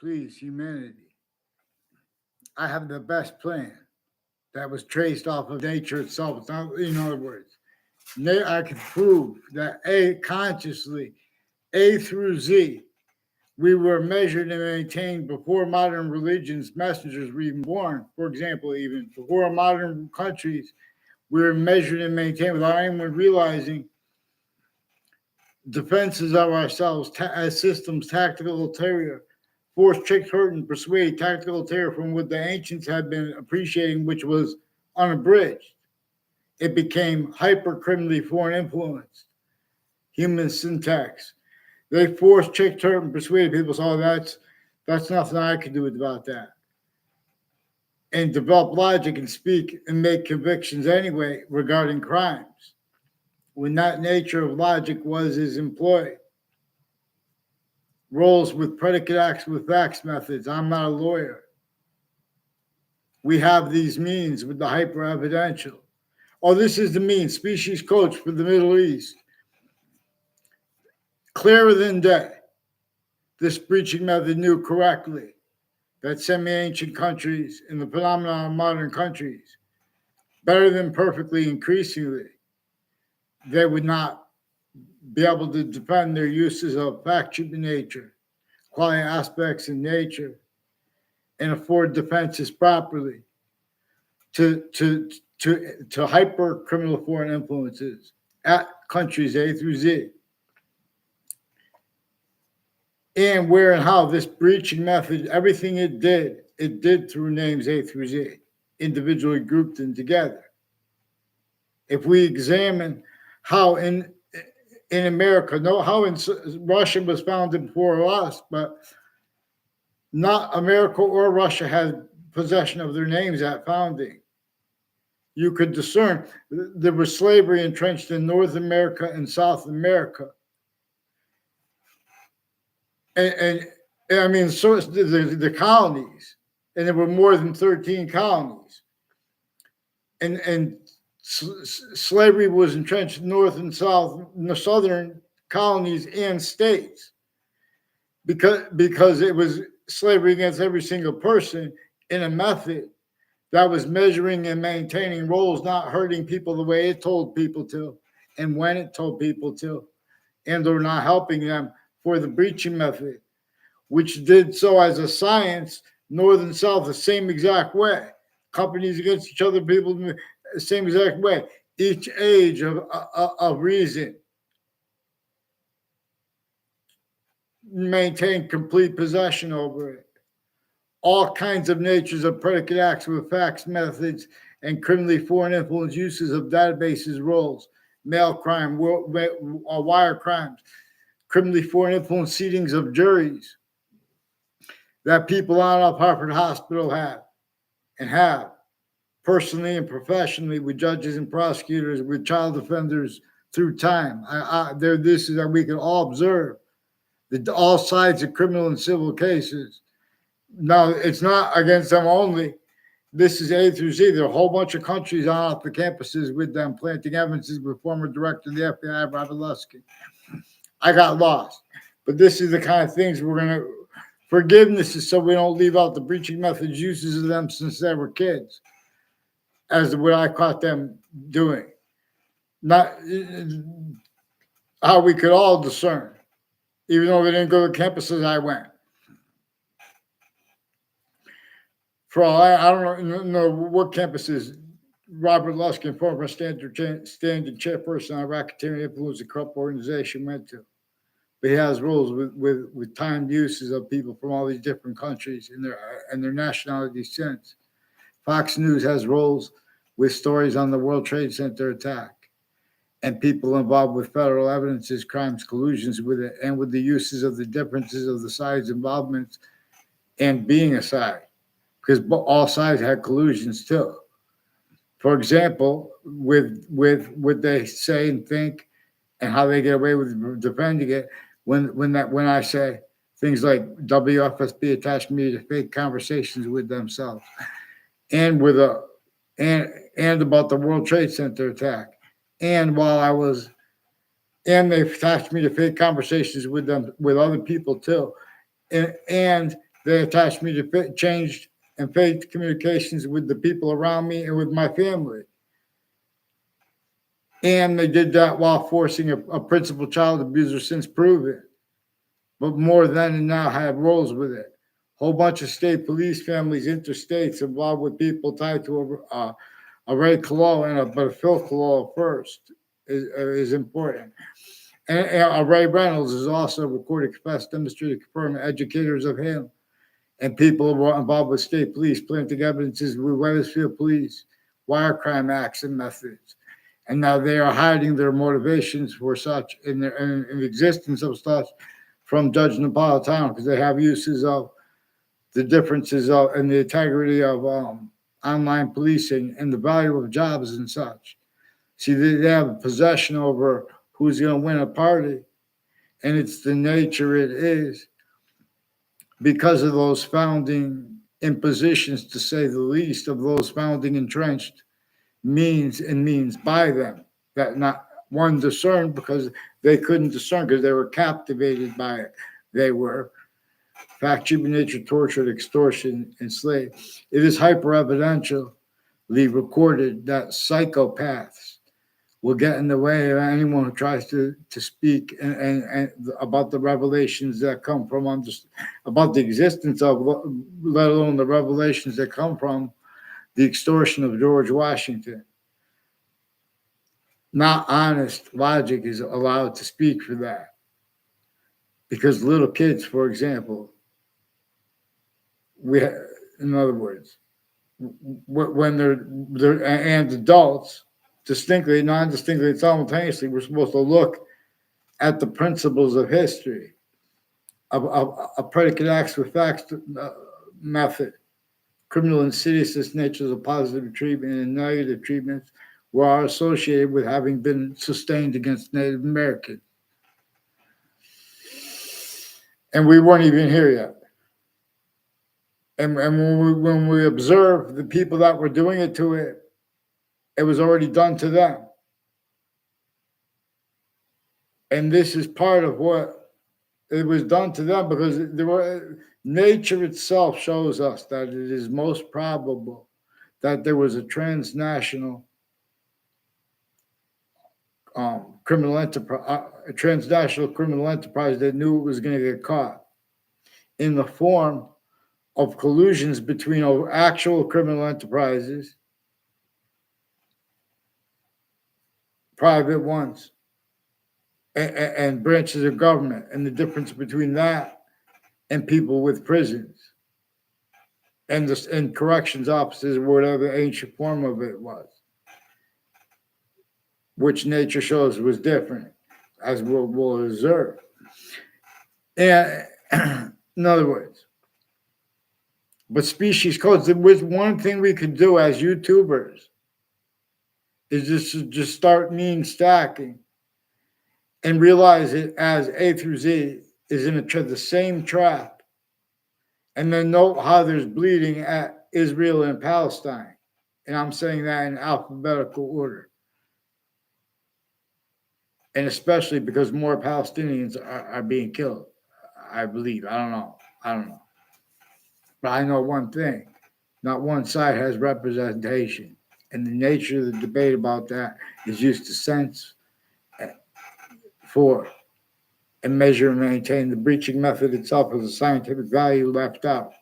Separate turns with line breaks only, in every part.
please, humanity, I have the best plan that was traced off of nature itself. It's not, in other words, I can prove that A, consciously, A through Z, we were measured and maintained before modern religions, messengers were even born. For example, even before modern countries, we were measured and maintained without anyone realizing defenses of ourselves as systems, tactical ulterior, force, trick, hurt, and persuade, tactical ulterior from what the ancients had been appreciating, which was unabridged. It became hyper criminally foreign influenced, human syntax. They forced, tricked, hurt, and persuaded people. So that's nothing I can do about that. And develop logic and speak and make convictions anyway regarding crimes when that nature of logic is employed. Roles with predicate acts with facts methods. I'm not a lawyer. We have these means with the hyper evidential. Oh, this is the mean species coach for the Middle East. Clearer than day. This breaching method knew correctly that semi-ancient countries and the phenomenon of modern countries, better than perfectly increasingly, they would not be able to defend their uses of fact-shaping nature, quality aspects in nature, and afford defenses properly to hyper criminal foreign influences at countries A through Z. And where and how this breaching method, everything it did through names A through Z, individually grouped and together. If we examine how in America, how in Russia was founded before us, but not America or Russia had possession of their names at founding. You could discern there was slavery entrenched in North America and South America. And I mean, so the colonies, and there were more than 13 colonies. And slavery was entrenched in North and South, in the Southern colonies and states, because it was slavery against every single person in a method that was measuring and maintaining roles, not hurting people the way it told people to, and when it told people to, and or not helping them for the breaching method, which did so as a science, North and South, the same exact way. Companies against each other, people the same exact way. Each age of reason maintained complete possession over it. All kinds of natures of predicate acts with facts, methods, and criminally foreign influence uses of databases, roles, mail crime, wire crimes, criminally foreign influence seatings of juries that people out of Harvard Hospital have personally and professionally with judges and prosecutors, with child offenders through time. This is that we can all observe all sides of criminal and civil cases. Now, it's not against them only. This is A through Z. There are a whole bunch of countries on off the campuses with them planting evidences with former director of the FBI, Robert Lusky. I got lost. But this is the kind of things we're going to... Forgiveness is so we don't leave out the breaching methods uses of them since they were kids, as what I caught them doing. Not how we could all discern, even though they didn't go to campuses I went. For all I don't know what campuses Robert Luskin, former standing chairperson on racketeering influence and corrupt organization, went to. But he has rules with timed uses of people from all these different countries and their nationality since. Fox News has roles with stories on the World Trade Center attack and people involved with federal evidences, crimes, collusions with it, and with the uses of the differences of the sides' involvements and being a side, because all sides had collusions too. For example, with what they say and think and how they get away with defending it, when I say things like WFSB attached me to fake conversations with themselves, and and about the World Trade Center attack, and they attached me to fake conversations with them with other people too, and They attached me to changed and faith communications with the people around me and with my family. And they did that while forcing a principal child abuser since proven, but more than and now have roles with it. Whole bunch of state police families, interstates involved with people tied to a Ray Collo but a Phil Collo first is important. And Ray Reynolds is also recorded, confessed, demonstrated, confirmed educators of him and people who were involved with state police, planting evidences with Wethersfield police, wire crime acts and methods. And now they are hiding their motivations for such in the existence of such from Judge Napolitano because they have uses of the differences of and the integrity of online policing and the value of jobs and such. See, they have possession over who's going to win a party, and it's the nature it is because of those founding impositions, to say the least, of those founding entrenched means by them that not one discerned because they couldn't discern because they were captivated by it. They were fact, human nature, tortured, extortion, enslaved. It is hyper evidentially recorded that psychopaths will get in the way of anyone who tries to speak and about the revelations that come from about the existence of, let alone the revelations that come from the extortion of George Washington. Not honest logic is allowed to speak for that. Because little kids, for example, in other words, when they're and adults, distinctly, non-distinctly, simultaneously, we're supposed to look at the principles of history, of predicate acts with facts method, criminal insidiousness natures of positive treatment and negative treatments were associated with having been sustained against Native Americans. And we weren't even here yet. And when we observe the people that were doing it to it, it was already done to them. And this is part of what it was done to them because nature itself shows us that it is most probable that there was a transnational criminal enterprise, a transnational criminal enterprise that knew it was going to get caught in the form of collusions between actual criminal enterprises, private ones, and branches of government, and the difference between that and people with prisons and corrections officers, whatever the ancient form of it was, which nature shows was different, as we'll observe. And in other words, but species codes, there was one thing we could do as YouTubers is just start mean stacking and realize it as A through Z is in the same trap. And then note how there's bleeding at Israel and Palestine. And I'm saying that in alphabetical order. And especially because more Palestinians are being killed, I believe. I don't know. But I know one thing. Not one side has representation. And the nature of the debate about that is used to sense for and measure and maintain. The breaching method itself is a scientific value left out,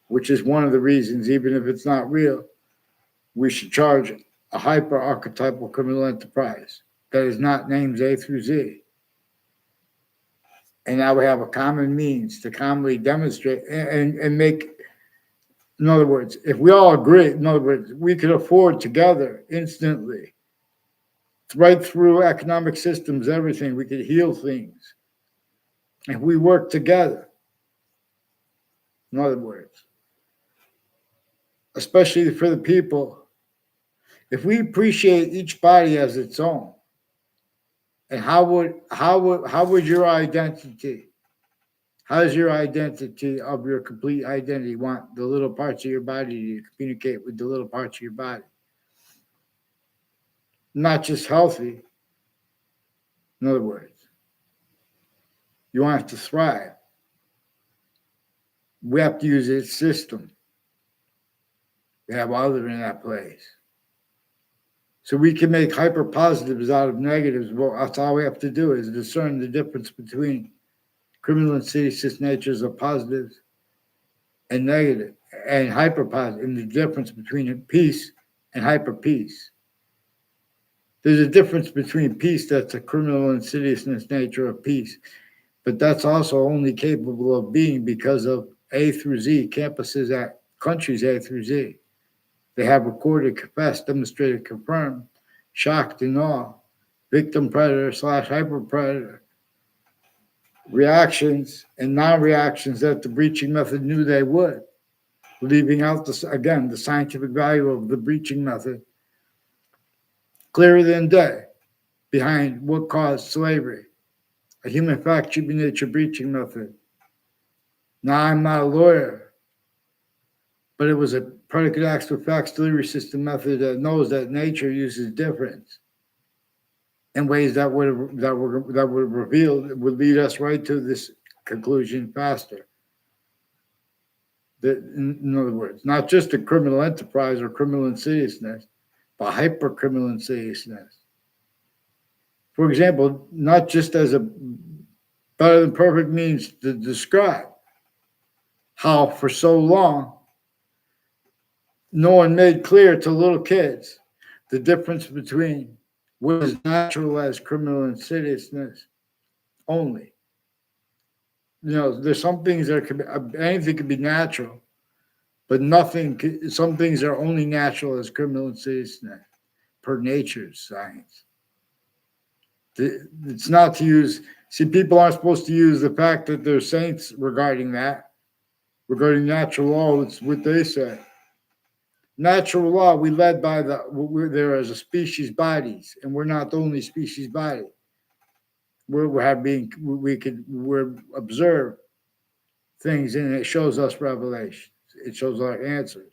which is one of the reasons, even if it's not real, we should charge a hyper-archetypal criminal enterprise that is not names A through Z. And now we have a common means to commonly demonstrate and make, in other words, if we all agree, in other words, we could afford together instantly, right through economic systems, everything, we could heal things. If we work together, in other words, especially for the people, if we appreciate each body as its own, and how would your identity, how's your identity of your complete identity want the little parts of your body to communicate with the little parts of your body? Not just healthy. In other words, you want it to thrive. we have to use its system. We have other in that place. So we can make hyper positives out of negatives. Well, that's all we have to do is discern the difference between criminal insidious natures of positives and negative and hyper positive, and the difference between peace and hyper peace. There's a difference between peace that's a criminal insidiousness nature of peace, but that's also only capable of being because of A through Z, campuses at countries A through Z. They have recorded, confessed, demonstrated, confirmed, shocked and awe, victim predator / hyper predator, reactions and non-reactions that the breaching method knew they would, leaving out this again the scientific value of the breaching method clearer than day behind what caused slavery, a human fact human nature breaching method. Now I'm not a lawyer, but it was a predicate acts with facts delivery system method that knows that nature uses difference in ways that would lead us right to this conclusion faster. That, in other words, not just a criminal enterprise or criminal insidiousness, but hyper criminal insidiousness. For example, not just as a better than perfect means to describe how for so long no one made clear to little kids the difference between what is natural as criminal insidiousness only. There's some things that can be, anything can be natural, but some things are only natural as criminal insidiousness per nature's science. It's not to use, people aren't supposed to use the fact that they're saints regarding regarding natural law. It's what they say. Natural law, we led by we're there as a species bodies, and we're not the only species body. We observe things, and it shows us revelations. It shows our answers,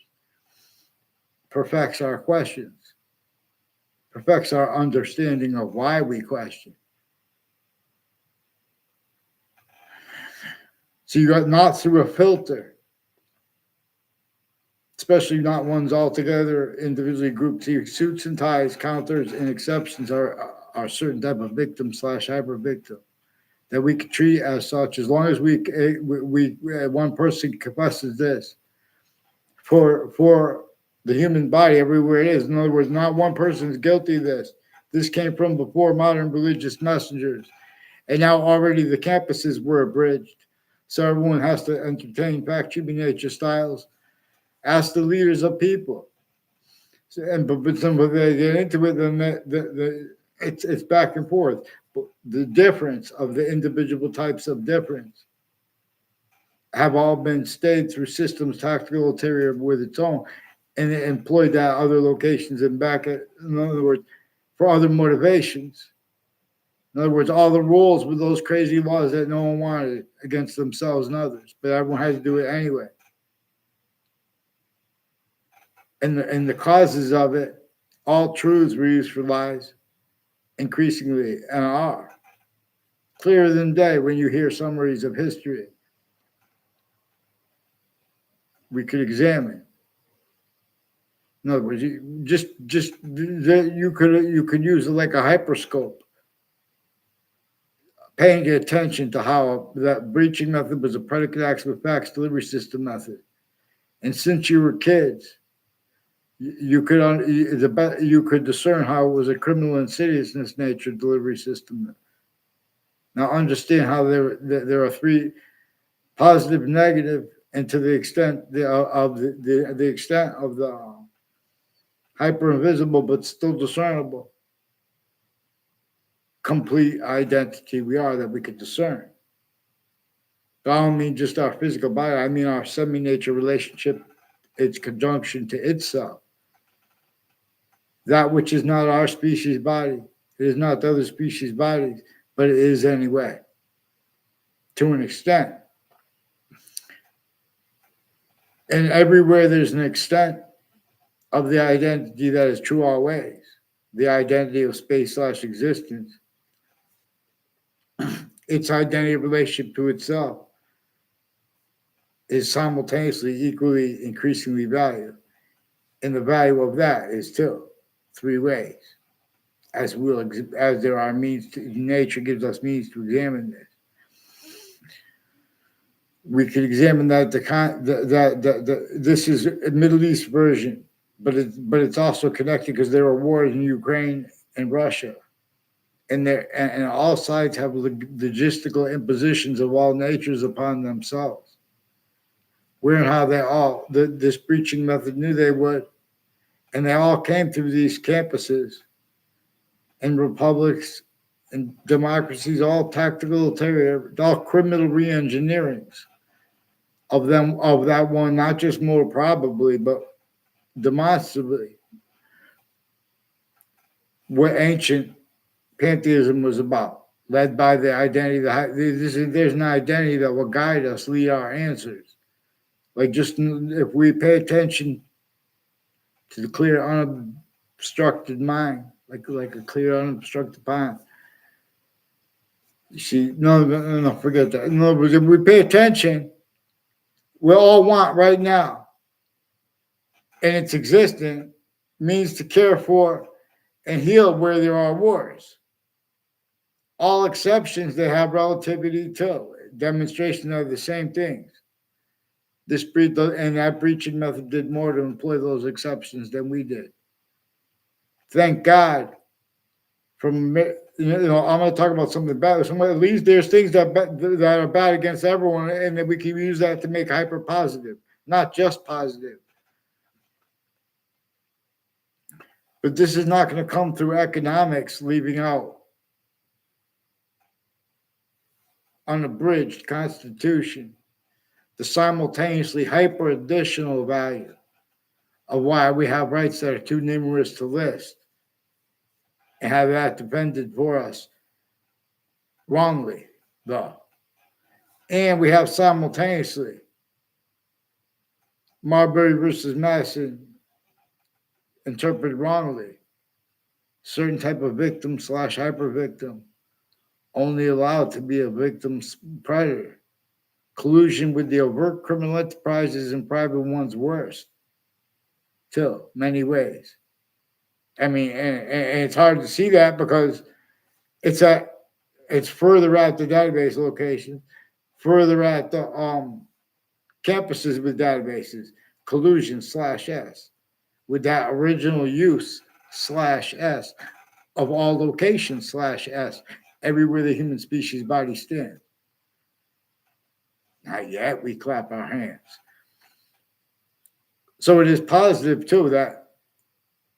perfects our questions, perfects our understanding of why we question. So you got not through a filter, especially not ones altogether individually grouped. See, suits and ties, counters, and exceptions are certain type of victim / hyper victim that we can treat as such as long as we one person confesses this for the human body everywhere it is. In other words, not one person is guilty of this. This came from before modern religious messengers, and now already the campuses were abridged. So everyone has to entertain fact human nature styles. Ask the leaders of people, but some of they get into it, then it's back and forth. But the difference of the individual types of difference have all been stayed through systems tactical ulterior with its own, and it employed that other locations and back at, in other words, for other motivations. In other words, all the rules with those crazy laws that no one wanted against themselves and others, but everyone had to do it anyway. And the causes of it, all truths were used for lies, increasingly, and are clearer than day when you hear summaries of history. We could examine. In other words, you could use it like a hyperscope, paying attention to how that breaching method was a predicate acts with facts delivery system method. And since you were kids, you could discern how it was a criminal insidiousness nature delivery system. Now understand how there are three: positive, negative, and to the extent of the extent of the hyper invisible but still discernible complete identity we are that we could discern. But I don't mean just our physical body. I mean our semi-nature relationship, its conjunction to itself. That which is not our species body, it is not the other species bodies, but it is anyway, to an extent. And everywhere there's an extent of the identity that is true always, the identity of space / existence, its identity relationship to itself is simultaneously equally increasingly valued. And the value of that is two, three ways. As there are means to, nature gives us means to examine this. We could examine that this is a Middle East version, but it's also connected because there are wars in Ukraine and Russia, and all sides have logistical impositions of all natures upon themselves. Where and how this breaching method knew they would, and they all came through these campuses and republics and democracies, all tactical terror, all criminal re-engineerings of that one, not just more probably, but demonstrably, what ancient pantheism was about, led by the identity. There's an identity that will guide us, lead our answers. Like just if we pay attention to the clear, unobstructed mind, like a clear, unobstructed mind. You see, no, forget that. In other words, if we pay attention, we all want right now, and it's existing, means to care for and heal where there are wars. All exceptions, they have relativity too. Demonstration of the same things. That breaching method did more to employ those exceptions than we did. Thank God. I'm going to talk about something bad. At least there's things that are bad against everyone, and that we can use that to make hyper positive, not just positive. But this is not going to come through economics, leaving out unabridged Constitution, the simultaneously hyper additional value of why we have rights that are too numerous to list and have that defended for us wrongly, though. And we have simultaneously Marbury versus Madison interpreted wrongly. Certain type of victim / hyper victim only allowed to be a victim's predator. Collusion with the overt criminal enterprises and private ones worse, too, many ways. I mean, and it's hard to see that because it's further at the database location, further at the campuses with databases, collusion /S, with that original use /S of all locations /S, everywhere the human species body stands. Not yet, we clap our hands. So it is positive, too, that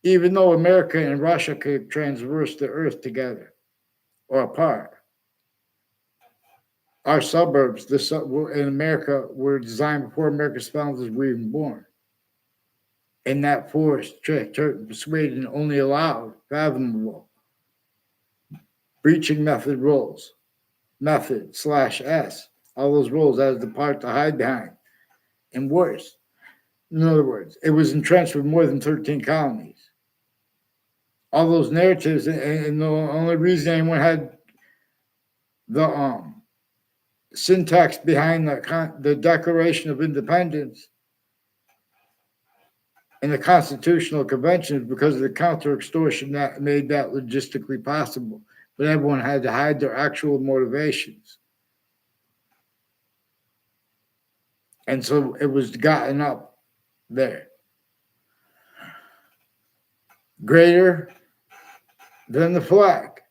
even though America and Russia could traverse the earth together or apart, our suburbs in America were designed before America's founders were even born. And that force, trick, persuasion only allowed fathomable breaching method roles, method /S, all those roles as the part to hide behind, and worse. In other words, it was entrenched with more than 13 colonies. All those narratives, and the only reason anyone had the syntax behind the Declaration of Independence and the Constitutional Convention is because of the counter-extortion that made that logistically possible. But everyone had to hide their actual motivations. And so it was gotten up there. Greater than the flag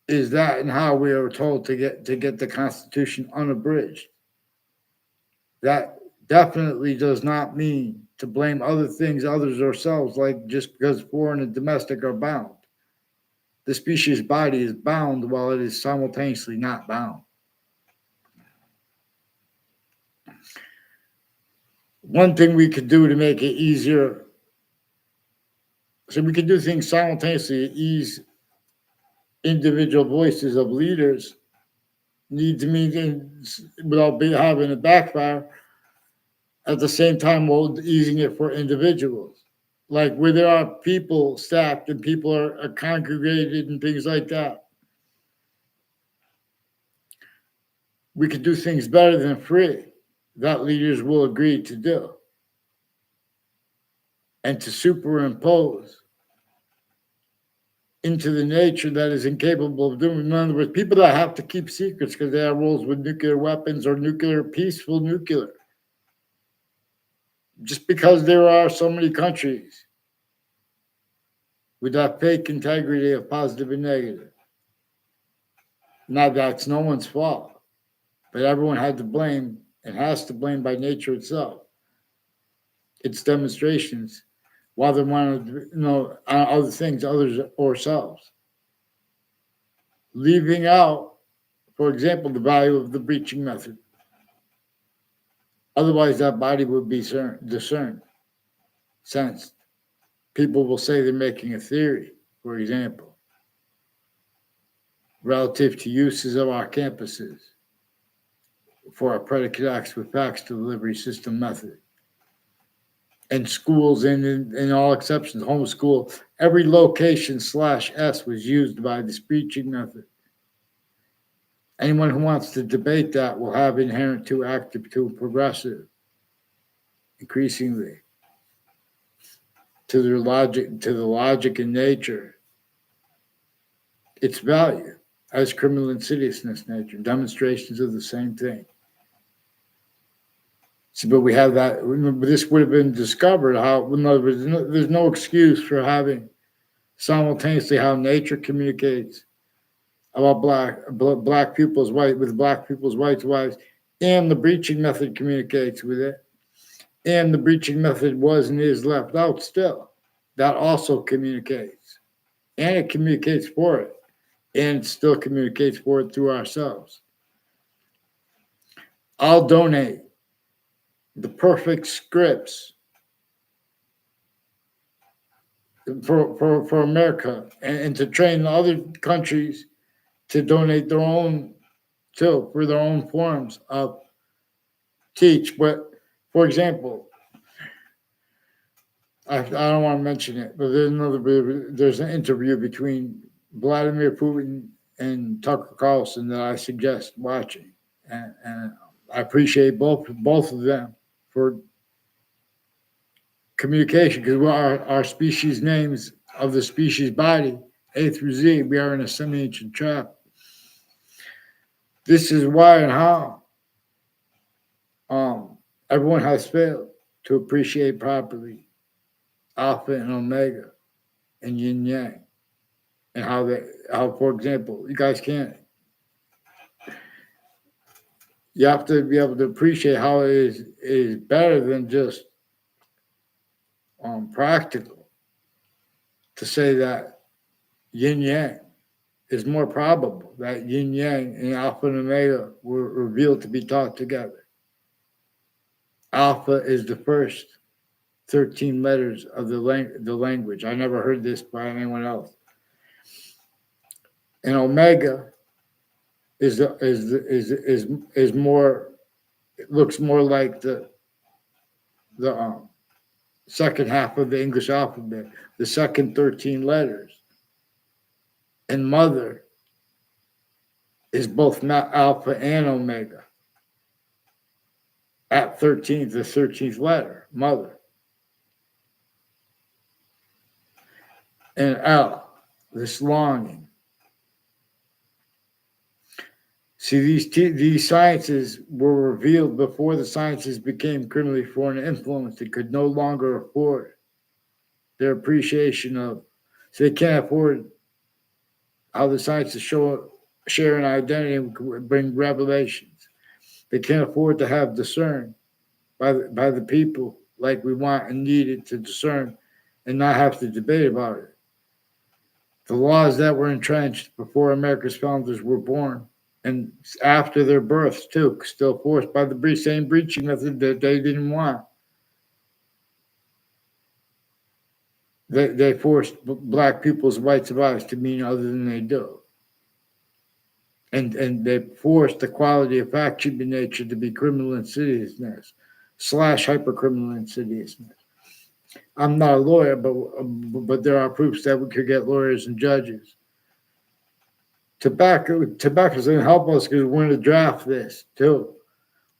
is that and how we are told to get the Constitution unabridged. That definitely does not mean to blame other things, others, ourselves, like just because foreign and domestic are bound. The species body is bound while it is simultaneously not bound. One thing we could do to make it easier, so we could do things simultaneously to ease individual voices of leaders need to mean without having a backfire, at the same time while easing it for individuals. Like where there are people stacked and people are congregated and things like that. We could do things better than free. that leaders will agree to do, and to superimpose into the nature that is incapable of doing. In other words, people that have to keep secrets because they have roles with nuclear weapons or peaceful nuclear. Just because there are so many countries with that fake integrity of positive and negative. Now, that's no one's fault, but everyone had to blame and has to blame by nature itself. Its demonstrations, while they want to know other things, others or selves. Leaving out, for example, the value of the breaching method. Otherwise, that body would be discerned, sensed. People will say they're making a theory, for example, relative to uses of our campuses for our predicate acts with facts delivery system method. And schools, in all exceptions, homeschool, every location /S was used by the breaching method. Anyone who wants to debate that will have inherent to active to progressive, increasingly, to the logic and nature, its value as criminal insidiousness nature, demonstrations of the same thing. So, but we have that. Remember, this would have been discovered how. In other words, there's no excuse for having simultaneously how nature communicates about black people's with black people's white wives, and the breaching method communicates with it, and the breaching method was and is left out still. That also communicates, and it communicates for it, and it still communicates for it through ourselves. I'll donate the perfect scripts for America and to train other countries to donate their own too for their own forms of teach. But for example, I don't want to mention it, but there's an interview between Vladimir Putin and Tucker Carlson that I suggest watching, and I appreciate both of them for communication, because our species names of the species body, A through Z, we are in a semi-ancient trap. This is why and how everyone has failed to appreciate properly Alpha and Omega and Yin Yang, and how, for example, you guys can't. You have to be able to appreciate how it is better than just practical to say that Yin Yang is more probable, that Yin Yang and Alpha and Omega were revealed to be taught together. Alpha is the first 13 letters of the language. I never heard this by anyone else. And Omega is more. It looks more like the second half of the English alphabet, the second 13 letters. And mother is both Alpha and Omega. At 13th, the 13th letter, mother. And L, this longing. See, these sciences were revealed before the sciences became criminally foreign influence. They could no longer afford their appreciation of, so they can't afford how the sciences share an identity and bring revelations. They can't afford to have discerned by the people like we want and need it to discern and not have to debate about it. The laws that were entrenched before America's founders were born and after their births too, still forced by the same breaching method that they didn't want. They forced black people's rights of ours to mean other than they do. And they forced the quality of fact-sheet nature to be criminal insidiousness / hypercriminal insidiousness. I'm not a lawyer, but there are proofs that we could get lawyers and judges. Tobacco's going to help us because we're going to draft this too.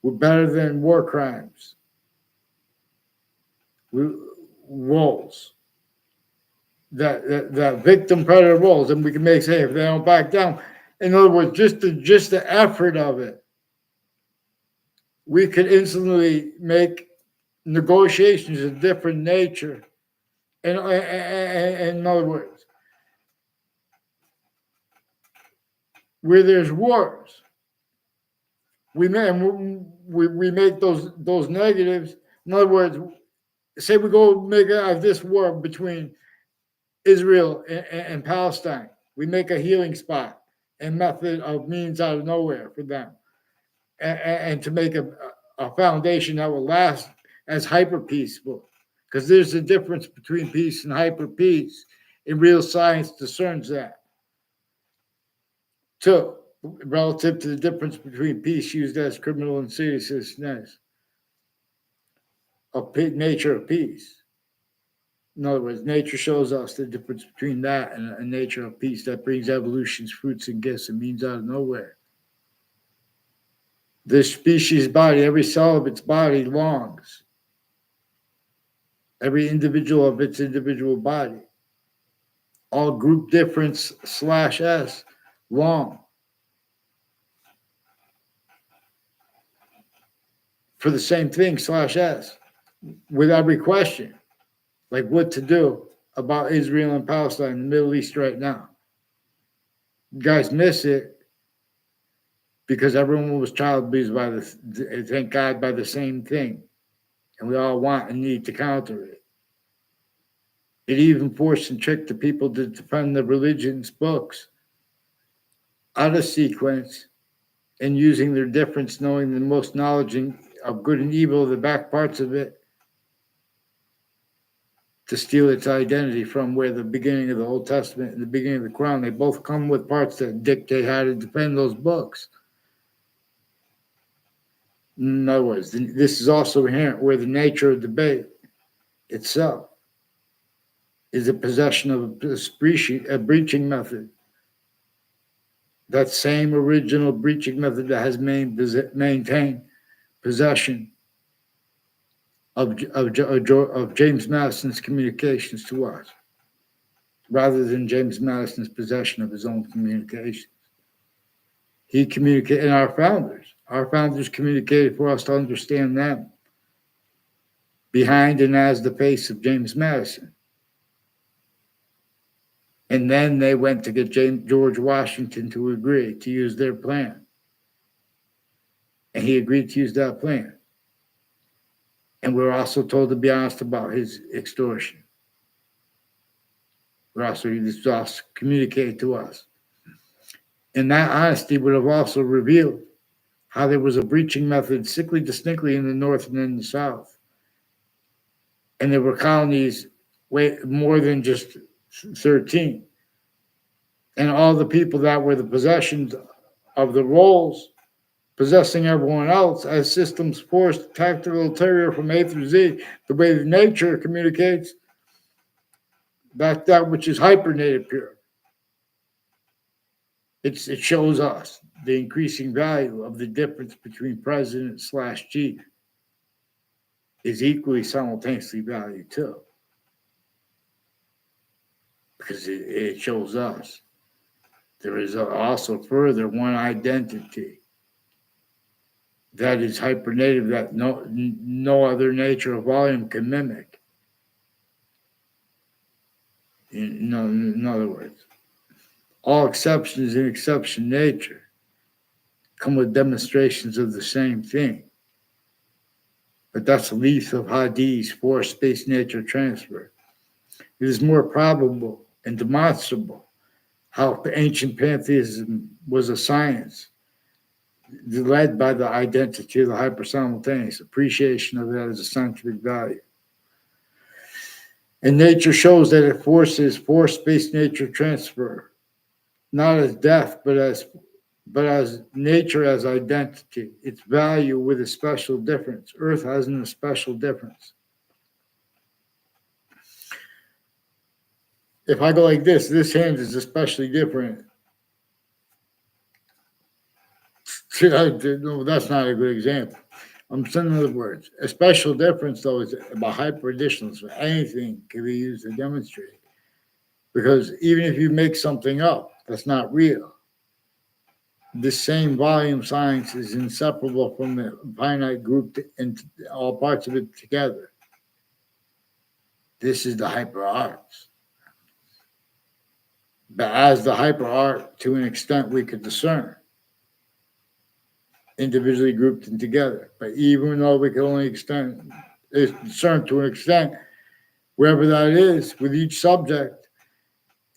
We're better than war crimes. Roles. That victim predator roles, and we can make say if they don't back down. In other words, just the effort of it, we could instantly make negotiations of different nature. In other words, where there's wars, we make those negatives. In other words, say we go make this war between Israel and Palestine. We make a healing spot and method of means out of nowhere for them, and to make a foundation that will last as hyper peaceful. Because there's a difference between peace and hyper peace, and real science discerns that. Two, relative to the difference between peace used as criminal and seriousness of nature of peace. In other words, nature shows us the difference between that and a nature of peace that brings evolution's fruits and gifts and means out of nowhere. This species body, every cell of its body longs. Every individual of its individual body. All group difference /S long. For the same thing /S. With every question. Like what to do about Israel and Palestine in the Middle East right now. You guys miss it because everyone was child abused by thank God, by the same thing. And we all want and need to counter it. It even forced and tricked the people to defend the religion's books out of sequence and using their difference, knowing the most knowledge of good and evil, the back parts of it, to steal its identity from where the beginning of the Old Testament and the beginning of the Quran, they both come with parts that dictate how to defend those books. In other words, this is also inherent where the nature of debate itself is a possession of a breaching method. That same original breaching method that has maintained possession of James Madison's communications to us, rather than James Madison's possession of his own communications. He communicated, and our founders communicated for us to understand them behind and as the face of James Madison. And then they went to get George Washington to agree to use their plan. And he agreed to use that plan. And we're also told to be honest about his extortion. This was also communicated to us. And that honesty would have also revealed how there was a breaching method sickly distinctly in the North and in the South. And there were colonies way more than just 13. And all the people that were the possessions of the roles, possessing everyone else as systems forced tactical interior from A through Z, the way that nature communicates, that which is hypernated pure. It shows us the increasing value of the difference between president/chief is equally simultaneously valued too. Because it shows us there is also further one identity that is hypernative that no other nature or volume can mimic. In other words, all exceptions in exception nature come with demonstrations of the same thing. But that's the leaf of Hadi's force space nature transfer. It is more probable and demonstrable how ancient pantheism was a science led by the identity of the hypersimultaneous, appreciation of that as a scientific value. And nature shows that it forces force-based nature transfer, not as death, but as nature as identity, its value with a special difference. Earth has a special difference. If I go like this hand is especially different. No, that's not a good example. So in other words, a special difference though is about hyper-additionalism. Anything can be used to demonstrate. Because even if you make something up that's not real, this same volume science is inseparable from the finite group and all parts of it together. This is the hyper arts. But as the hyper art, to an extent, we could discern individually grouped and together. But even though we can only discern to an extent, wherever that is, with each subject,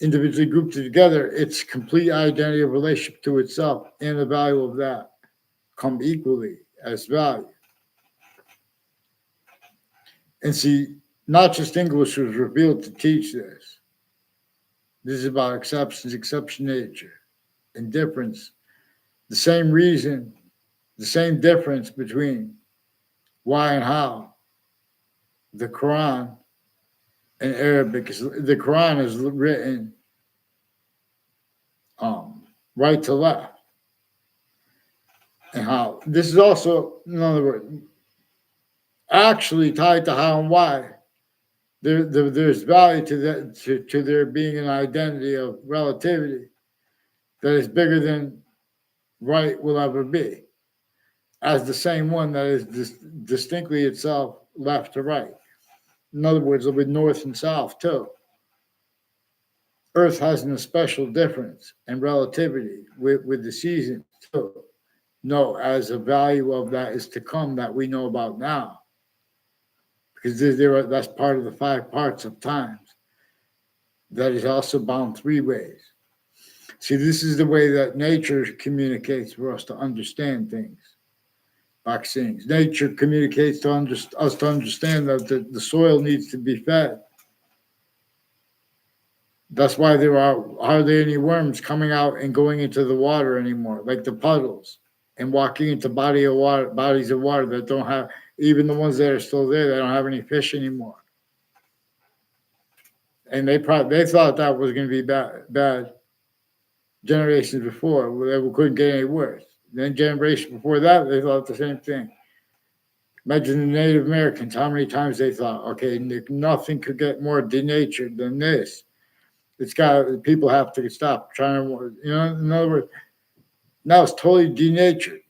individually grouped together, its complete identity of relationship to itself and the value of that come equally as value. And see, not just English was revealed to teach this. This is about exceptions, exception nature, and difference. The same reason, the same difference between why and how the Quran and Arabic is. The Quran is written right to left, and how this is also, in other words, actually tied to how and why. There's value to that, to there being an identity of relativity that is bigger than right will ever be, as the same one that is distinctly itself left to right. In other words, with north and south too. Earth has a special difference and relativity with the seasons too. No, as a value of that is to come that we know about now. Because that's part of the 5 parts of times. That is also bound 3 ways. See, this is the way that nature communicates for us to understand things. Vaccines. Nature communicates to us to understand that the soil needs to be fed. That's why there are hardly any worms coming out and going into the water anymore, like the puddles, and walking into bodies of water that don't have, even the ones that are still there, they don't have any fish anymore. And they thought that was going to be bad generations before. They couldn't get any worse. Then generation before that, they thought the same thing. Imagine the Native Americans, how many times they thought, okay, nothing could get more denatured than this. People have to stop trying to, in other words, now it's totally denatured.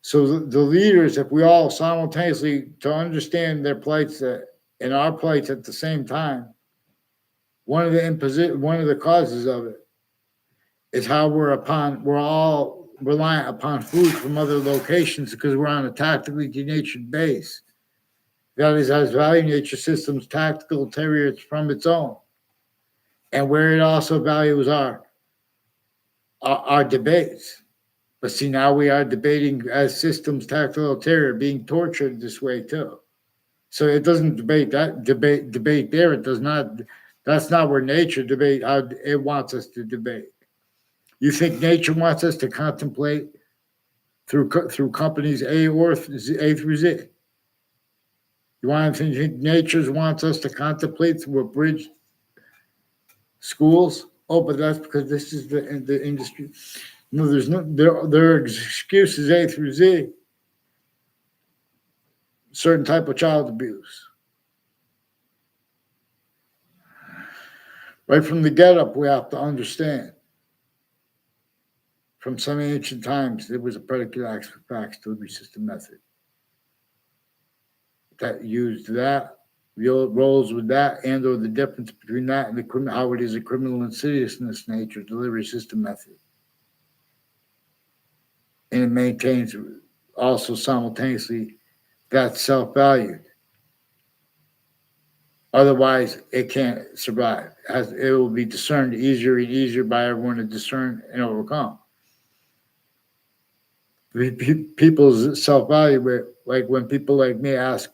So the leaders, if we all simultaneously to understand their plights and our plights at the same time, one of the causes of it is how we're all reliant upon food from other locations because we're on a tactically denatured base. That is, as value nature systems tactical terriers from its own. And where it also values our debates. But see, now we are debating as systems tactical terrier being tortured this way too. So it doesn't debate there. It does not. That's not where nature debate how it wants us to debate. You think nature wants us to contemplate through companies A through Z? You want to think nature wants us to contemplate through a bridge schools? Oh, but that's because this is the industry. No, there are excuses A through Z. Certain type of child abuse. Right from the get-up, we have to understand. From some ancient times, there was a predicate acts for facts delivery system method that used that, roles with that, and or the difference between that and how it is a criminal insidiousness nature delivery system method. And it maintains also simultaneously that self-valued. Otherwise, it can't survive. It will be discerned easier and easier by everyone to discern and overcome. People's self-value, like when people like me ask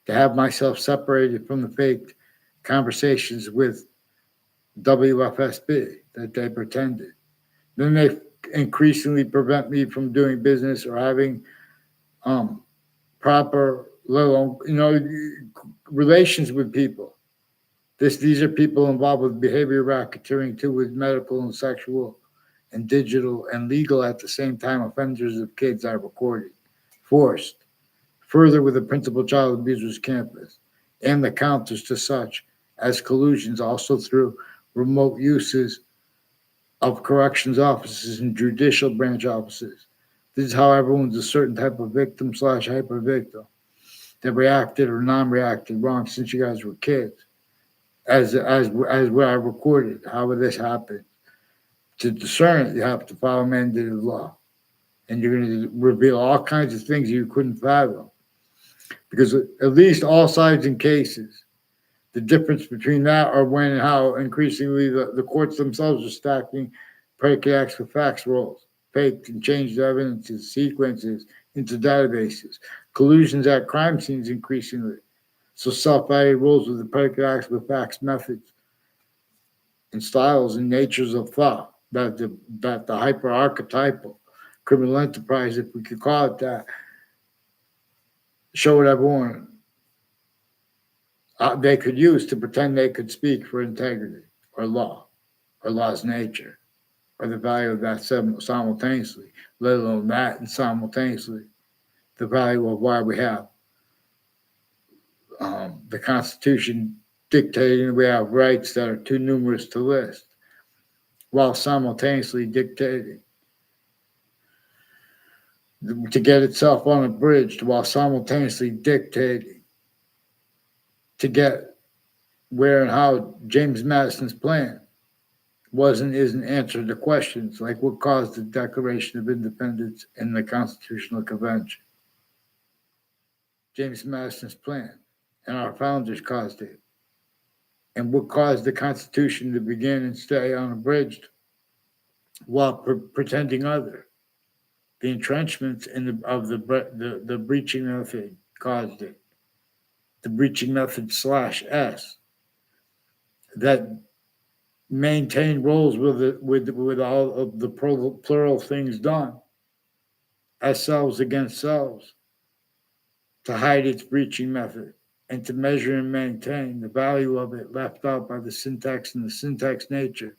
to have myself separated from the fake conversations with WFSB that they pretended. Then they increasingly prevent me from doing business or having proper, let alone, relations with people. These are people involved with behavior racketeering too, with medical and sexual and digital and legal at the same time offenders of kids are recorded. forced. Further, with the principal child abusers campus and the counters to such as collusions, also through remote uses of corrections offices and judicial branch offices. This is how everyone's a certain type of victim slash hyper victim that reacted or non-reacted wrong since you guys were kids. As what I recorded, how would this happen? To discern it, you have to follow mandated law, and you're going to reveal all kinds of things you couldn't fathom. Because at least all sides and cases, the difference between that are when and how increasingly the courts themselves are stacking predicate acts with facts roles, faked and changed evidences, sequences into databases, collusions at crime scenes increasingly. So self-value rules with the predicate acts with facts methods and styles and natures of thought that the hyper archetypal criminal enterprise, if we could call it that, showed everyone they could use to pretend they could speak for integrity or law or law's nature or the value of that simultaneously, let alone that and simultaneously the value of why we have the Constitution dictating we have rights that are too numerous to list, while simultaneously dictating to get itself unabridged, while simultaneously dictating to get where and how James Madison's plan isn't answered to questions like what caused the Declaration of Independence and the Constitutional Convention. James Madison's plan and our founders caused it. And what caused the Constitution to begin and stay unabridged while pretending other. The entrenchments of the breaching method caused it. The breaching method /S that maintained roles with all of the plural things done as selves against selves to hide its breaching method and to measure and maintain the value of it left out by the syntax and the syntax nature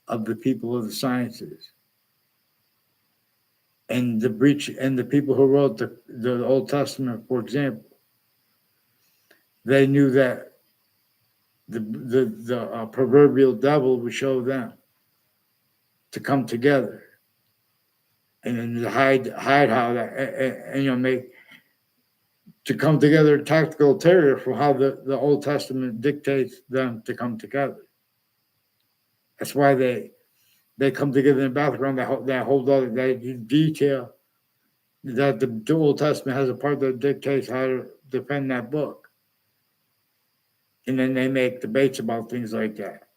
of the people of the sciences. And the people who wrote the Old Testament, for example, they knew that the proverbial devil would show them to come together and then to hide how that and make to come together a tactical terror for how the Old Testament dictates them to come together. That's why they come together in the background that whole other that detail that the Old Testament has a part that dictates how to defend that book. And then they make debates about things like that.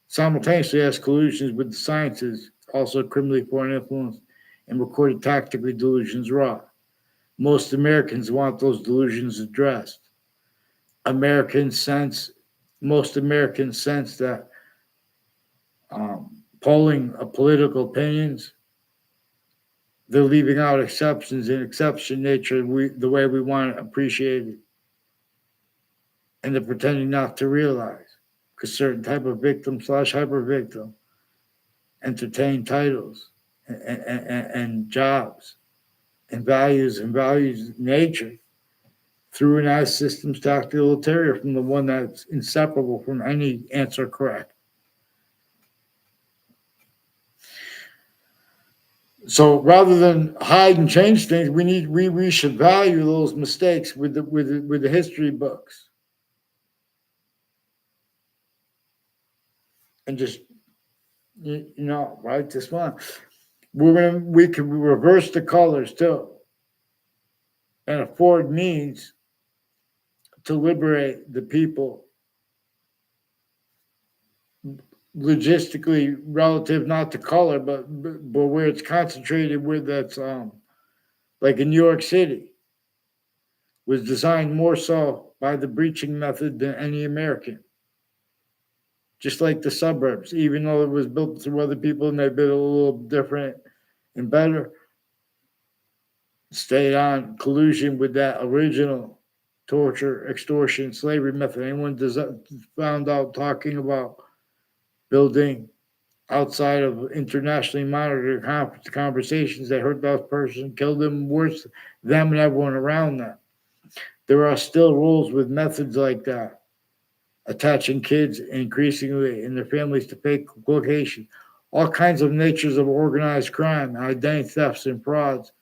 Simultaneously, as collusions with the sciences, also criminally foreign influence and recorded tactically delusions raw. Most Americans want those delusions addressed. Most Americans sense that polling of political opinions, they're leaving out exceptions and exception nature the way we want it appreciated. And they're pretending not to realize because certain type of victim slash hyper victim entertain titles and jobs and values nature through an as systems tactical terror from the one that's inseparable from any answer correct. So rather than hide and change things, we should value those mistakes with the history books. And just right, this one. We can reverse the colors too. And afford means to liberate the people logistically relative not to color, but where it's concentrated where that's like in New York City was designed more so by the breaching method than any American. Just like the suburbs, even though it was built through other people and they built a little different and better, stayed on collusion with that original torture, extortion, slavery method. Anyone found out talking about building outside of internationally monitored conversations that hurt that person, killed them, worse them and everyone around them. There are still rules with methods like that, attaching kids increasingly and their families to fake location, all kinds of natures of organized crime, identity thefts and frauds,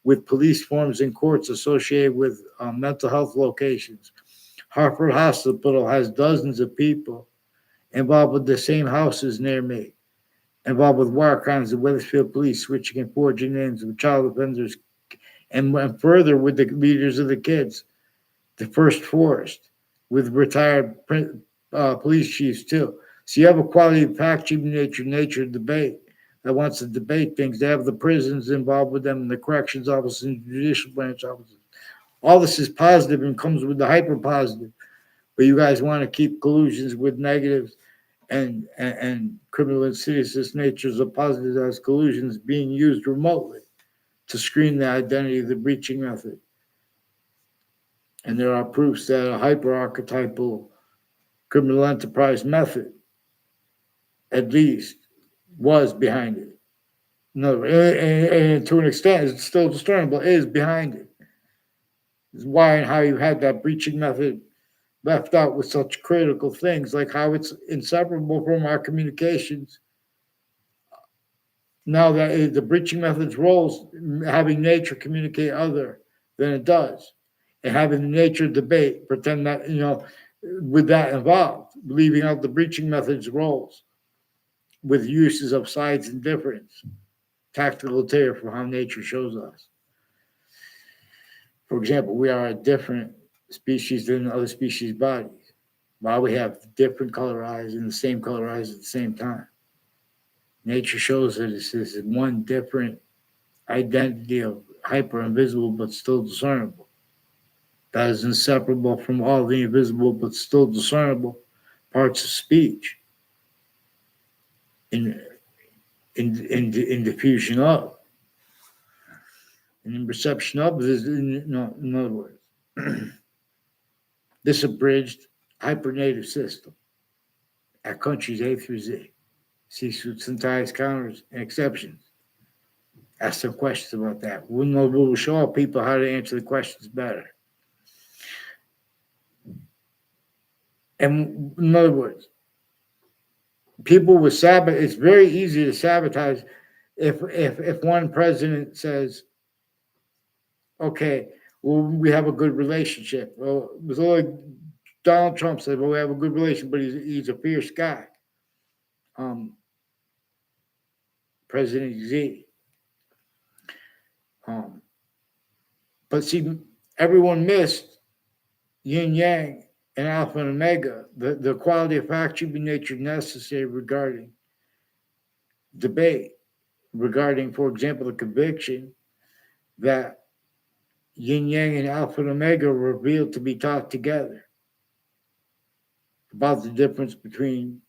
with police forms and courts associated with mental health locations. Hartford Hospital has dozens of people involved with the same houses near me, involved with wire crimes, the Wethersfield police switching and forging names of child offenders, and further with the leaders of the kids, the First Forest, with retired police chiefs too. So you have a quality of fact, human nature debate that wants to debate things. They have the prisons involved with them, and the corrections officers and judicial branch officers. All this is positive and comes with the hyper positive, but you guys want to keep collusions with negatives and criminal insidious natures of positives as collusions being used remotely to screen the identity of the breaching method. And there are proofs that a hyper-archetypal criminal enterprise method, at least, was behind it. No, and to an extent, it's still discernible, is behind it. It's why and how you had that breaching method left out with such critical things, like how it's inseparable from our communications. Now that the breaching method's roles, having nature communicate other than it does, and having nature debate, pretend that, with that involved, leaving out the breaching method's roles with uses of sides and difference, tactical terror from how nature shows us. For example, we are a different species than other species' bodies. While we have different color eyes and the same color eyes at the same time. Nature shows that this is one different identity of hyper invisible but still discernible. That is inseparable from all the invisible but still discernible parts of speech in diffusion of. And in perception of is, in other words, this abridged hypernative system at countries A through Z. See suits and ties, counters, and exceptions. Ask some questions about that. We'll show people how to answer the questions better. And in other words, people with sabotage, it's very easy to sabotage if one president says, okay, well, we have a good relationship. Well, it was like Donald Trump said, well, we have a good relationship, but he's a fierce guy. President Z. But see, everyone missed yin yang and alpha and omega, the quality of fact, human nature necessary regarding debate, regarding, for example, the conviction that yin yang and alpha and omega are revealed to be taught together about the difference between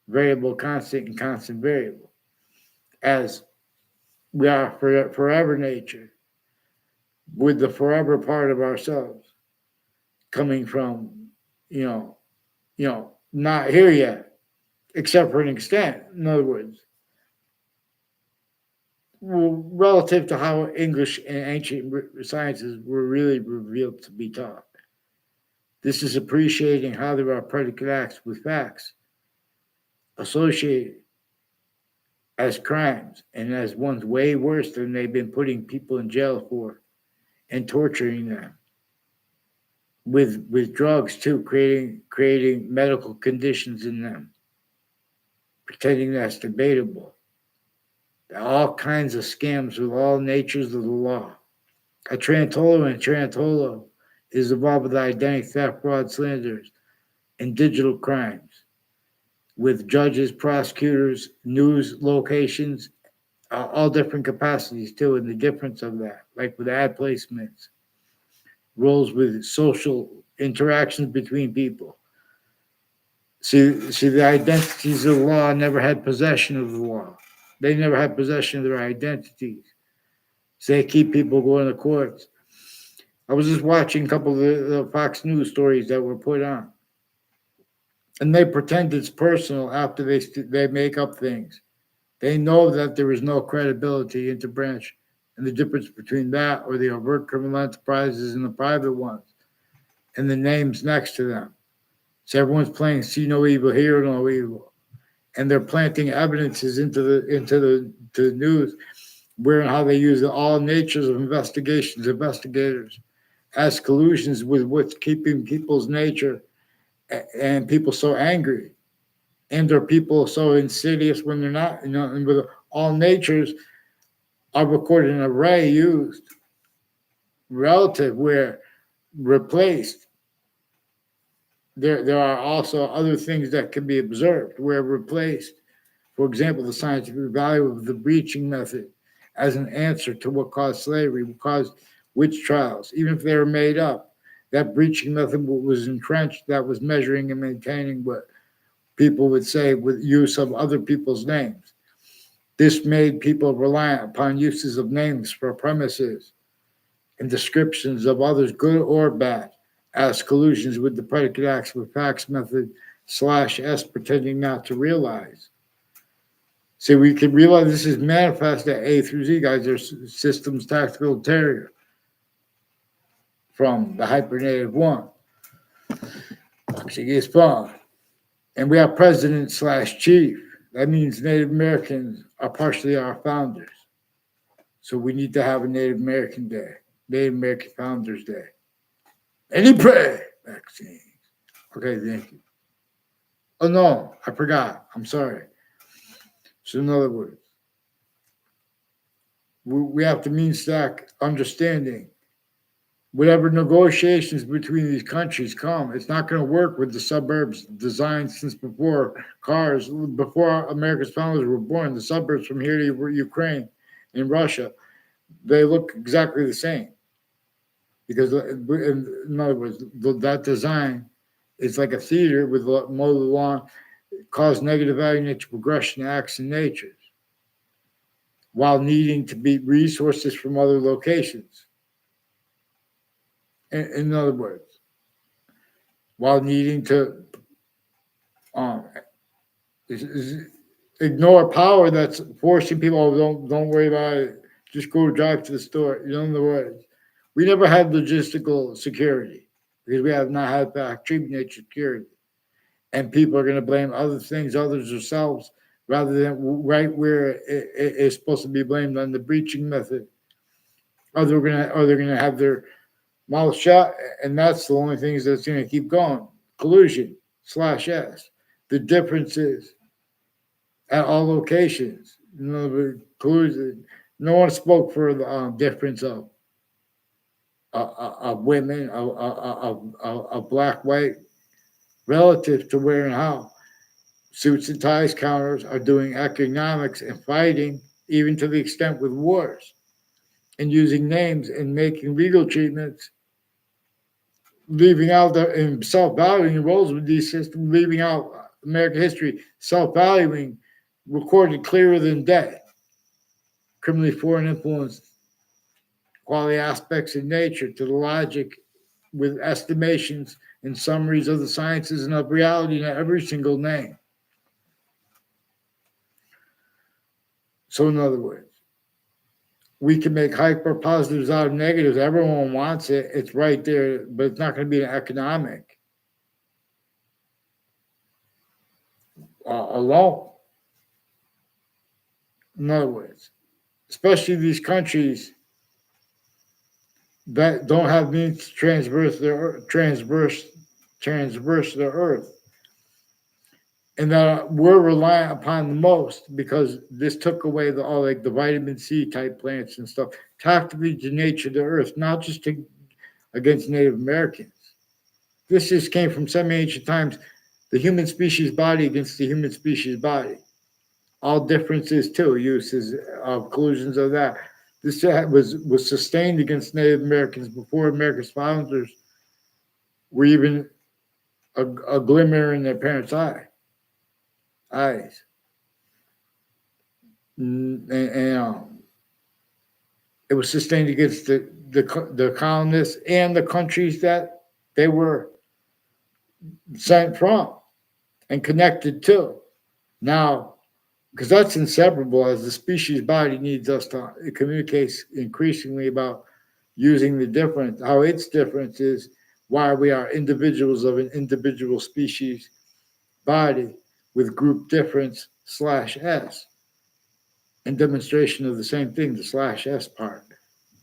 variable constant and constant variable, as we are forever nature, with the forever part of ourselves coming from, not here yet, except for an extent. In other words, relative to how English and ancient sciences were really revealed to be taught. This is appreciating how there are predicate acts with facts associated as crimes and as ones way worse than they've been putting people in jail for and torturing them with drugs too, creating medical conditions in them, pretending that's debatable. All kinds of scams with all natures of the law. A Tarantolo is involved with identity theft, fraud, slanders, and digital crimes, with judges, prosecutors, news locations, all different capacities too, and the difference of that, like with ad placements, roles with social interactions between people. See, the identities of the law never had possession of the law. They never had possession of their identities. So they keep people going to courts. I was just watching a couple of the Fox News stories that were put on. And they pretend it's personal after they make up things. They know that there is no credibility into branch and the difference between that or the overt criminal enterprises and the private ones and the names next to them. So everyone's playing see no evil, hear no evil. And they're planting evidences into the news where and how they use all natures of investigators as collusions with what's keeping people's nature and people so angry. And are people so insidious when they're not, and with all natures are recorded in array used, relative, where replaced. There are also other things that can be observed where replaced. For example, the scientific value of the breaching method as an answer to what caused slavery, what caused witch trials, even if they were made up. That breaching method was entrenched, that was measuring and maintaining what people would say with use of other people's names. This made people reliant upon uses of names for premises and descriptions of others, good or bad, as collusions with the predicate acts with facts method /S pretending not to realize. See, we can realize this is manifest at A through Z, guys. There's systems tactical terrier from the hypernative one. Actually, spawn. And we have president/chief. That means Native Americans are partially our founders. So we need to have a Native American Day, Native American Founders Day. Any pray vaccines. Okay, thank you. Oh no, I forgot. I'm sorry. So in other words, we have to mean stack understanding. Whatever negotiations between these countries come, it's not going to work with the suburbs designed since before cars, before America's founders were born. The suburbs from here to Ukraine and Russia, they look exactly the same. Because in other words, that design is like a theater with mow the lawn, cause negative value nature progression acts and natures, while needing to beat resources from other locations. In other words, while needing to um, ignore power that's forcing people, oh, don't worry about it, just go drive to the store. In other words, we never had logistical security because we have not had back treatment nature security. And people are going to blame other things, others themselves, rather than right where it is supposed to be blamed on the breaching method. Or they're gonna have their mouth shut, and that's the only things that's going to keep going. Collusion/S. The difference is at all locations. In other words, collusion. No one spoke for the difference of women, of black, white, relative to where and how. Suits and ties counters are doing economics and fighting, even to the extent with wars, and using names and making legal treatments, leaving out and self-valuing roles with these systems, leaving out American history, self-valuing, recorded clearer than day. Criminally foreign influence, quality aspects of nature to the logic with estimations and summaries of the sciences and of reality in every single name. So in other words, we can make hyper positives out of negatives. Everyone wants it. It's right there, but it's not going to be an economic alone. In other words, especially these countries that don't have means to transverse their earth, and that we're reliant upon the most because this took away all like the vitamin C type plants and stuff, tactically to nature the earth, not just against Native Americans. This just came from some ancient times. The human species body against the human species body. All differences too, uses of collusions of that. This was sustained against Native Americans before America's founders were even a glimmer in their parents' eyes. And it was sustained against the colonists and the countries that they were sent from. and connected to. Now, because that's inseparable as the species body needs us to, it communicates increasingly about using the difference, how its difference is why we are individuals of an individual species body with group difference slash S, in demonstration of the same thing, the slash S part.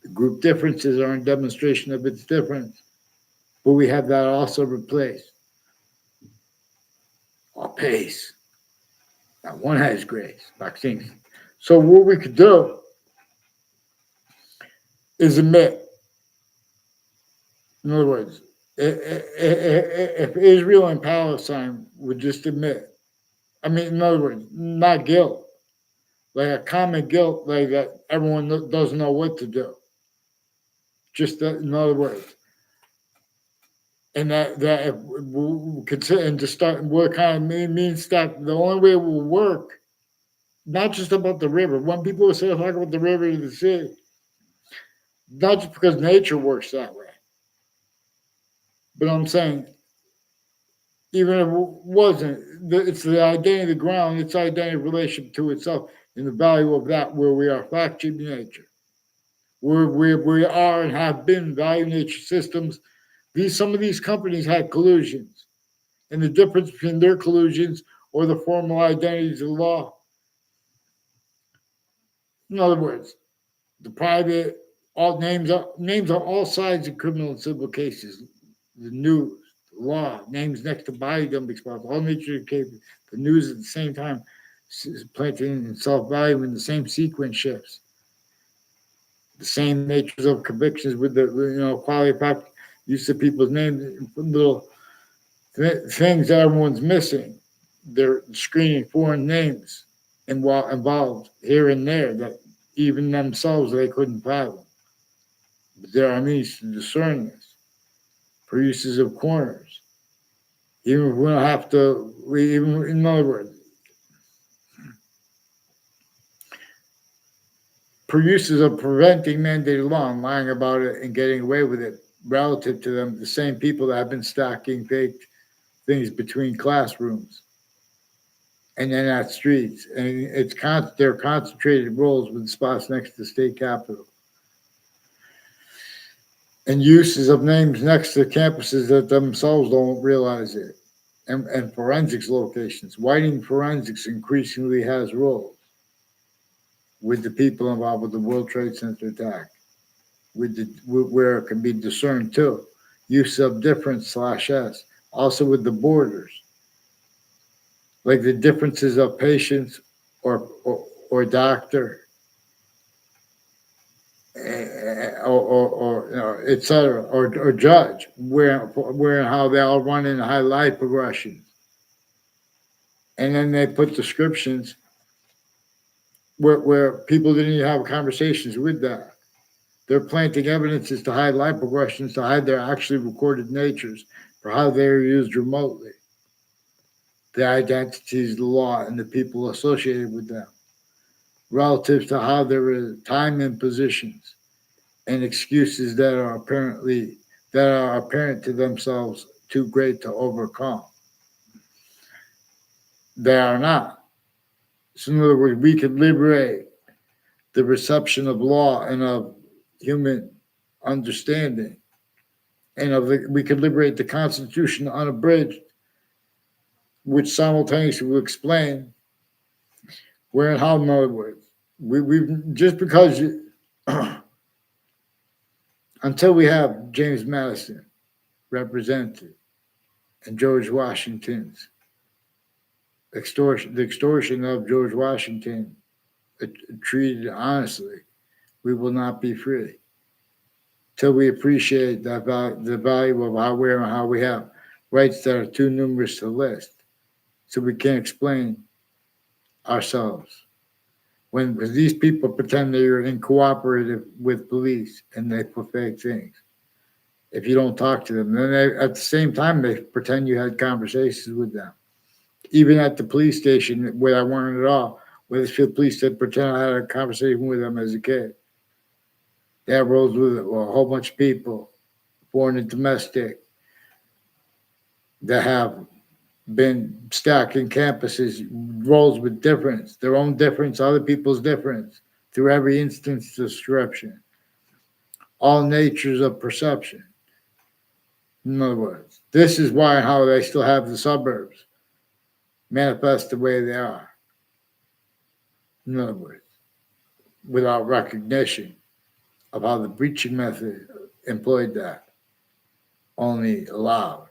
The group differences are in demonstration of its difference, but we have that also replaced. Or pace. Now one has grace, vaccines. So what we could do is admit, in other words, if Israel and Palestine would just admit, I mean, in other words, not guilt, like a common guilt, like that everyone doesn't know what to do. Just that, in other words, and that if we consider and to start what kind of means that the only way it will work, not just about the river. When people say talk about the river to the sea, not just because nature works that way, but I'm saying even if it wasn't, it's the identity of the ground, its identity relationship to itself, and the value of that where we are fractured nature. Where we are and have been value nature systems. Some of these companies had collusions, and the difference between their collusions or the formal identities of the law. In other words, the private all names on all sides of criminal and civil cases, the news, the law, names next to body don't be responsible. All nature of cases, the news at the same time planting in self-value in the same sequence shifts. The same natures of convictions with the quality of fact use of people's names, little things that everyone's missing. They're screening foreign names involved here and there that even themselves they couldn't fathom. But there are means to discern this for uses of corners. Even if we don't have to, even in other words, for uses of preventing mandated law and lying about it and getting away with it relative to them, the same people that have been stacking fake things between classrooms and then at streets. And they're concentrated roles with spots next to the state capitol. And uses of names next to campuses that themselves don't realize it. And forensics locations. Whiting Forensics increasingly has roles with the people involved with the World Trade Center attack, where it can be discerned too. Use of difference /S, also with the borders, like the differences of patients or doctor, or et cetera, or judge, where and how they all run in high life progression. And then they put descriptions where people didn't even have conversations with that. They're planting evidences to hide life progressions, to hide their actually recorded natures for how they're used remotely. The identities, the law, and the people associated with them, relative to how there is time impositions and excuses that are apparent to themselves too great to overcome. They are not. So in other words, we could liberate the reception of law and of human understanding, and we could liberate the Constitution unabridged, which simultaneously will explain where and how. In other words, we just because until we have James Madison represented and George Washington's the extortion of George Washington treated honestly, we will not be free till we appreciate the value of how we have rights that are too numerous to list, so we can't explain ourselves. When these people pretend they're in cooperative with police and they put fake things, if you don't talk to them, then at the same time they pretend you had conversations with them. Even at the police station where I weren't at all, Wethersfield Police said pretend I had a conversation with them as a kid. They have roles with a whole bunch of people, foreign and domestic, that have been stacking campuses, roles with difference, their own difference, other people's difference, through every instance description, all natures of perception. In other words, this is why and how they still have the suburbs manifest the way they are. In other words, without recognition of how the breaching method employed that, only allowed.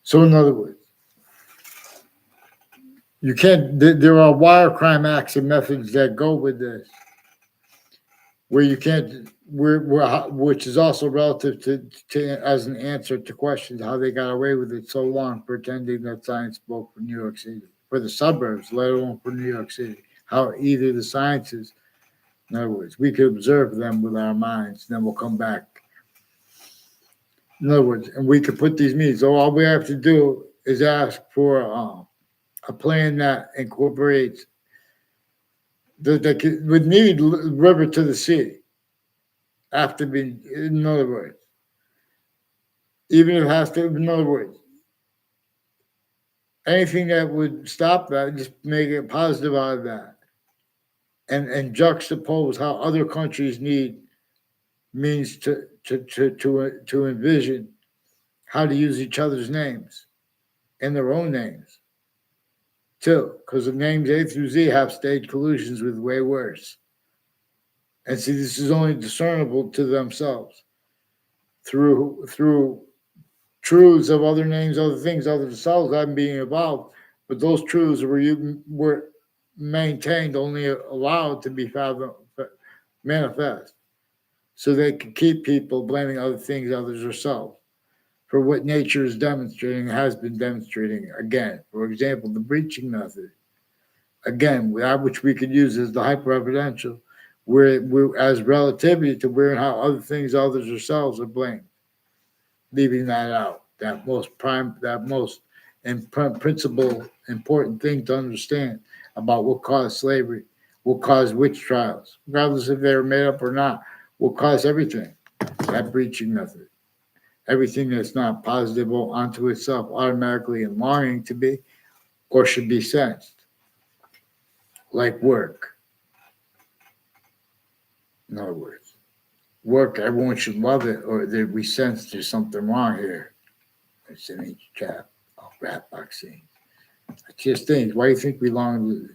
So, in other words, you can't, there are wire crime acts and methods that go with this, where you can't, which is also relative to as an answer to questions how they got away with it so long, pretending that science spoke for New York City, for the suburbs, let alone for New York City. How either the sciences, in other words, we could observe them with our minds, and then we'll come back. In other words, and we could put these meetings. So all we have to do is ask for a plan that incorporates that would need river to the sea. Have to be, in other words, even if it has to, in other words, anything that would stop that, just make it positive out of that, and juxtapose how other countries need means to envision how to use each other's names and their own names too, because the names A through Z have stage collusions with way worse. And see, this is only discernible to themselves through truths of other names, other things, other themselves haven't being evolved, but those truths were maintained, only allowed to be fathomed, manifest, so they could keep people blaming other things, others, or self for what nature is demonstrating, has been demonstrating again. For example, the breaching method, again, that which we could use as the hyper-evidential, where as relativity to where and how other things, others, or selves are blamed, leaving that out. That most principal important thing to understand about what caused slavery, what caused witch trials, regardless if they were made up or not, what caused everything. That breaching method. Everything that's not positive onto itself automatically and longing to be or should be sensed, like work. In other words, work, everyone should love it, or that we sense there's something wrong here. It's in each chat, rap vaccine. I just think, why do you think we long